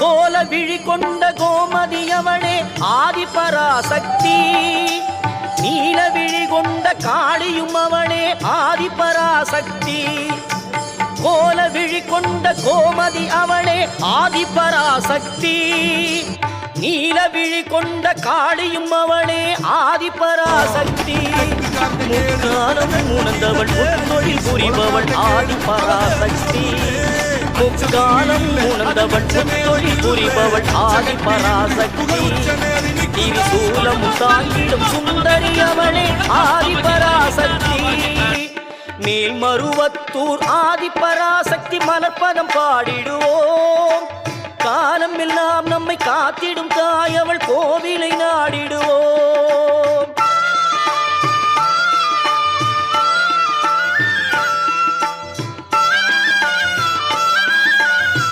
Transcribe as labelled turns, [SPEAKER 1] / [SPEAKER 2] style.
[SPEAKER 1] கோல விழி கொண்ட கோமதி அவளே ஆதிபராசக்தி. நீல விழி கொண்ட காளியும் அவளே ஆதிபராசக்தி. கோல விழி கொண்ட கோமதி அவளே ஆதிபராசக்தி. நீல விழி கொண்ட காளியும் அவளே ஆதிபராசக்தி. முக்காலம் உணர்ந்தவள் தொழில் புரிபவள் ஆதிபராசக்தி. முக்காலம் உணர்ந்தவள் தொழில் புரிபவள் ஆதிபராசக்தி. திரிசூலம் தாங்கிடும் சுந்தரி அவளே ஆதிபராசக்தி. மேல்மருவத்தூர் ஆதிபராசக்தி மலர்பதம் பாடிடுவோம். காலம் எல்லாம் நம்மை காத்திடும் தாய் அவள் கோவிலை நாடிடுவோம்.